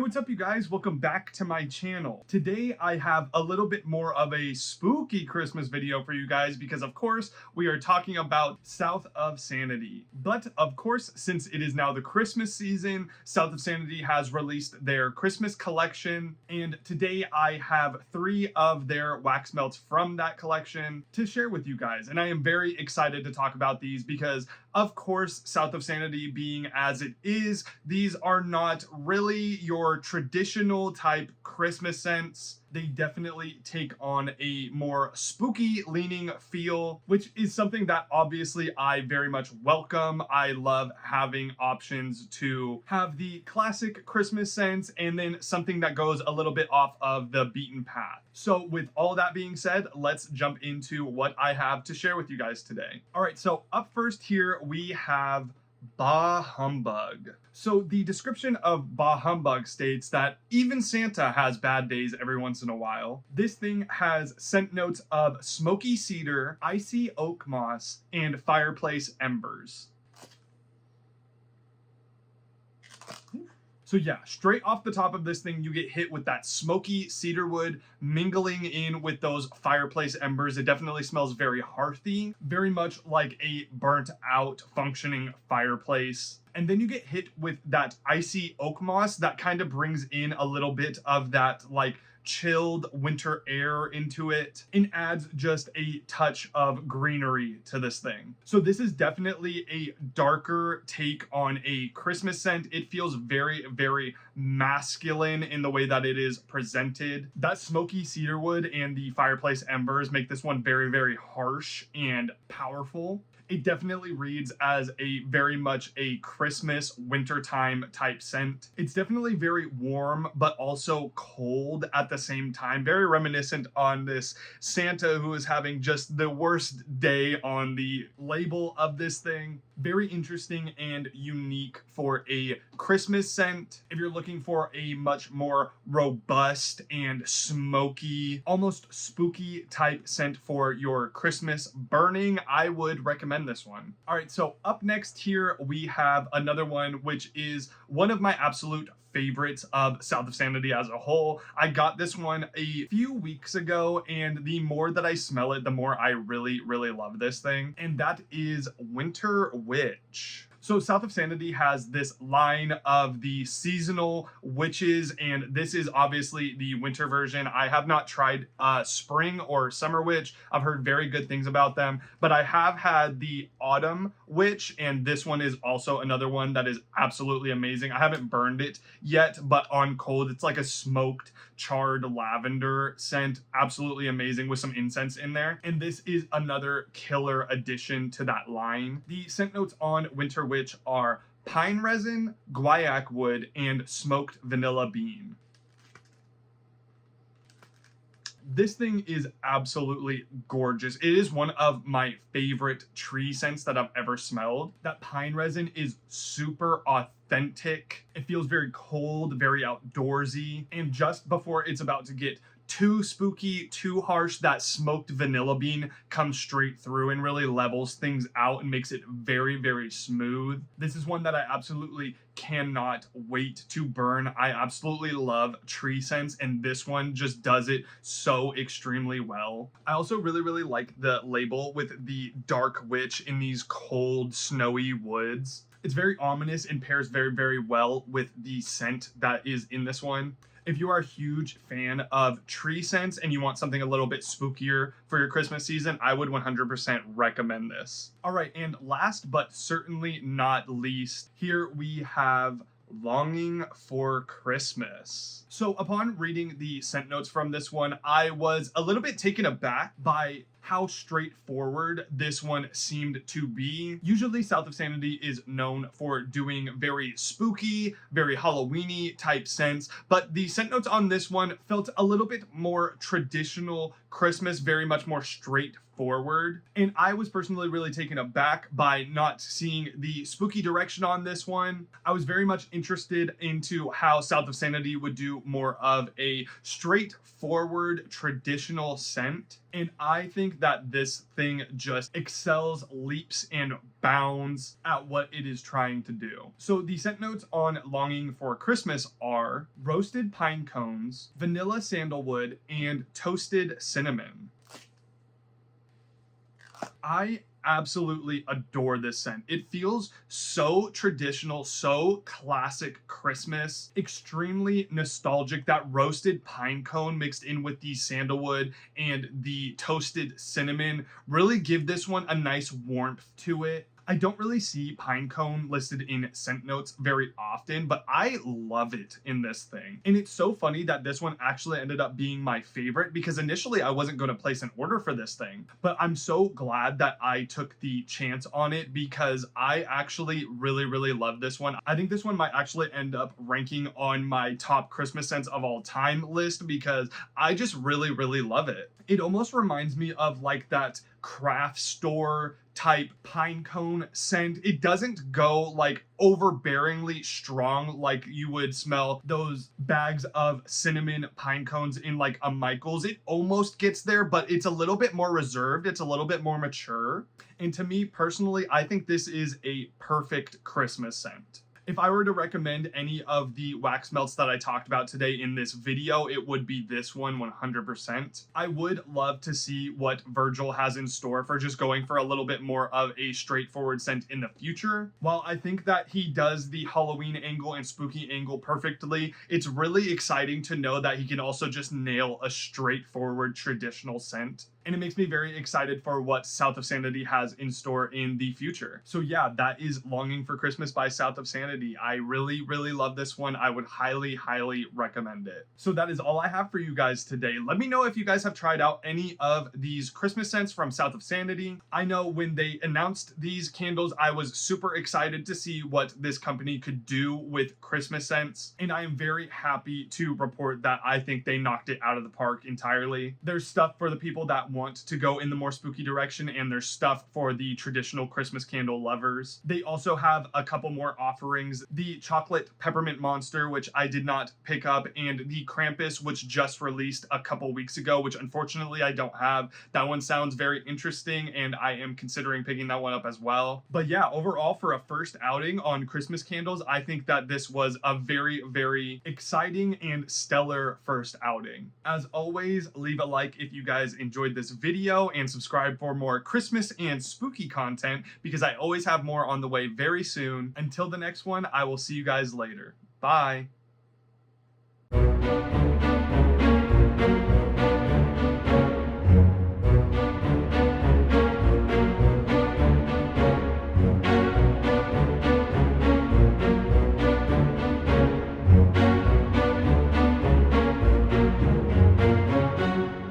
What's up you guys? Welcome back to my channel. Today I have a little bit more of a spooky Christmas video for you guys because of course we are talking about South of Sanity. But of course, since it is now the Christmas season, South of Sanity has released their Christmas collection, and today I have 3 of their wax melts from that collection to share with you guys. And I am very excited to talk about these because of course, South of Sanity being as it is, these are not really your traditional type Christmas scents. They definitely take on a more spooky leaning feel, which is something that obviously I very much welcome. I love having options to have the classic Christmas scents and then something that goes a little bit off of the beaten path. So with all that being said, let's jump into what I have to share with you guys today. All right, so up first here we have Bah Humbug. So the description of Bah Humbug states that even Santa has bad days every once in a while. This thing has scent notes of smoky cedar, icy oak moss, and fireplace embers. So yeah, straight off the top of this thing, you get hit with that smoky cedar wood mingling in with those fireplace embers. It definitely smells very hearthy, very much like a burnt out functioning fireplace. And then you get hit with that icy oak moss that kind of brings in a little bit of that like chilled winter air into it and adds just a touch of greenery to this thing. So this is definitely a darker take on a Christmas scent. It feels very, very masculine in the way that it is presented. That smoky cedarwood and the fireplace embers make this one very, very harsh and powerful. It definitely reads as a very much a Christmas wintertime type scent. It's definitely very warm, but also cold at the same time. Very reminiscent on this Santa who is having just the worst day on the label of this thing. Very interesting and unique for a Christmas scent. If you're looking for a much more robust and smoky, almost spooky type scent for your Christmas burning, I would recommend this one. All right, so up next here we have another one which is one of my absolute favorites of South of Sanity as a whole. I got this one a few weeks ago, and the more that I smell it, the more I really, really love this thing, and that is Winter Witch. So South of Sanity has this line of the seasonal witches, and this is obviously the winter version. I have not tried spring or summer witch. I've heard very good things about them, but I have had the autumn witch, and this one is also another one that is absolutely amazing. I haven't burned it yet, but on cold, it's like a smoked charred lavender scent. Absolutely amazing with some incense in there. And this is another killer addition to that line. The scent notes on Winter Witch are pine resin, guaiac wood, and smoked vanilla bean. This thing is absolutely gorgeous. It is one of my favorite tree scents that I've ever smelled. That pine resin is super authentic. It feels very cold, very outdoorsy. And just before it's about to get too spooky, too harsh, that smoked vanilla bean comes straight through and really levels things out and makes it very, very smooth. This is one that I absolutely cannot wait to burn. I absolutely love tree scents, and this one just does it so extremely well. I also really, really like the label with the dark witch in these cold, snowy woods. It's very ominous and pairs very, very well with the scent that is in this one. If you are a huge fan of tree scents and you want something a little bit spookier for your Christmas season, I would 100% recommend this. All right, and last but certainly not least, here we have Longing for Christmas. So upon reading the scent notes from this one, I was a little bit taken aback by how straightforward this one seemed to be. Usually South of Sanity is known for doing very spooky, very Halloween-y type scents, but the scent notes on this one felt a little bit more traditional Christmas, very much more straightforward. And I was personally really taken aback by not seeing the spooky direction on this one. I was very much interested into how South of Sanity would do more of a straightforward traditional scent. And I think think that this thing just excels, leaps, and bounds at what it is trying to do. So the scent notes on Longing for Christmas are roasted pine cones, vanilla sandalwood, and toasted cinnamon. I absolutely adore this scent. It feels so traditional, so classic Christmas, extremely nostalgic. That roasted pine cone mixed in with the sandalwood and the toasted cinnamon really give this one a nice warmth to it. I don't really see pine cone listed in scent notes very often, but I love it in this thing. And it's so funny that this one actually ended up being my favorite because initially I wasn't going to place an order for this thing, but I'm so glad that I took the chance on it because I actually really love this one. I think this one might actually end up ranking on my top Christmas scents of all time list because I just really love it. It almost reminds me of like that craft store type pine cone scent. It doesn't go like overbearingly strong like you would smell those bags of cinnamon pine cones in like a Michael's. It almost gets there, but it's a little bit more reserved. It's a little bit more mature. And to me personally, I think this is a perfect Christmas scent. If I were to recommend any of the wax melts that I talked about today in this video, it would be this one 100%. I would love to see what Virgil has in store for just going for a little bit more of a straightforward scent in the future. While I think that he does the Halloween angle and spooky angle perfectly, it's really exciting to know that he can also just nail a straightforward traditional scent. And it makes me very excited for what South of Sanity has in store in the future. So yeah, that is Longing for Christmas by South of Sanity. I really love this one. I would highly recommend it. So that is all I have for you guys today. Let me know if you guys have tried out any of these Christmas scents from South of Sanity. I know when they announced these candles, I was super excited to see what this company could do with Christmas scents. And I am very happy to report that I think they knocked it out of the park entirely. There's stuff for the people that want to go in the more spooky direction, and there's stuff for the traditional Christmas candle lovers. They also have a couple more offerings. The chocolate peppermint monster, which I did not pick up, and the Krampus, which just released a couple weeks ago, which unfortunately I don't have. That one sounds very interesting, and I am considering picking that one up as well. But yeah, overall for a first outing on Christmas candles, I think that this was a very exciting and stellar first outing. As always, leave a like if you guys enjoyed this video and subscribe for more Christmas and spooky content because I always have more on the way very soon. Until the next one, I will see you guys later. Bye.